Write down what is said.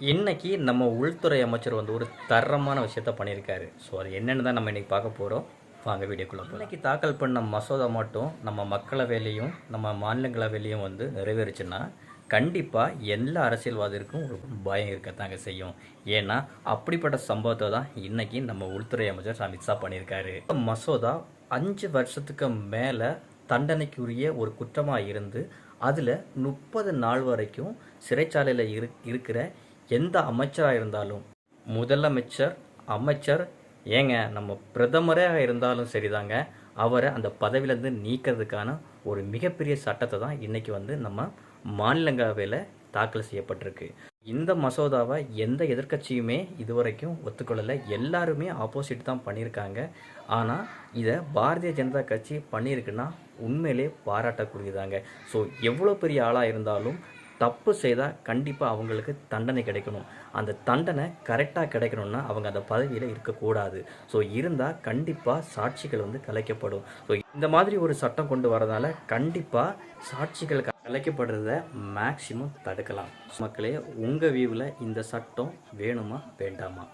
இன்னைக்கு நம்ம உள்துறை அமைச்சர் வந்து ஒரு தரமான விஷயத்த பண்ணியிருக்காரு. ஸோ அது என்னன்னு தான் நம்ம இன்னைக்கு பார்க்க போகிறோம். வாங்க வீடியோக்குள்ள போகலாம். இன்னைக்கு தாக்கல் பண்ண மசோதா மட்டும் நம்ம மக்களவையிலையும் நம்ம மாநிலங்களவையிலையும் வந்து நிறைவேறுச்சுன்னா கண்டிப்பாக எல்லா அரசியல்வாதிக்கும் ஒரு பயம் இருக்கத்தாங்க செய்யும். ஏன்னா அப்படிப்பட்ட சம்பவத்தை தான் இன்னைக்கு நம்ம உள்துறை அமைச்சர் அமித்ஷா பண்ணியிருக்காரு. மசோதா 5 வருஷத்துக்கு மேலே தண்டனைக்குரிய ஒரு குற்றமாக இருந்து அதில் 30 நாள் வரைக்கும் சிறைச்சாலையில் இருக்கிற எந்த அமைச்சராக இருந்தாலும், முதலமைச்சர், அமைச்சர், ஏங்க நம்ம பிரதமராக இருந்தாலும் சரிதாங்க, அவரை அந்த பதவியிலேருந்து நீக்கிறதுக்கான ஒரு மிகப்பெரிய சட்டத்தை தான் இன்றைக்கி வந்து நம்ம மாநிலங்களவையில் தாக்கல் செய்யப்பட்டிருக்கு. இந்த மசோதாவை எந்த எதிர்க்கட்சியுமே இதுவரைக்கும் ஒத்துக்கொள்ளலை. எல்லாருமே ஆப்போசிட் தான் பண்ணியிருக்காங்க. ஆனால் இதை பாரதிய ஜனதா கட்சி பண்ணியிருக்குன்னா உண்மையிலே பாராட்டக்கூடியதாங்க. ஸோ எவ்வளோ பெரிய ஆளாக இருந்தாலும் தப்பு செய்தால் கண்டிப்பாக அவங்களுக்கு தண்டனை கிடைக்கணும். அந்த தண்டனை கரெக்டாக கிடைக்கணும்னா அவங்க அந்த பதவியில் இருக்கக்கூடாது. ஸோ இருந்தால் கண்டிப்பாக சாட்சிகள் வந்து கலைக்கப்படும். ஸோ இந்த மாதிரி ஒரு சட்டம் கொண்டு வரதால கண்டிப்பாக சாட்சிகள் கலைக்கப்படுறத மேக்சிமம் தடுக்கலாம். மக்களே, உங்கள் வியூவில் இந்த சட்டம் வேணுமா வேண்டாமா?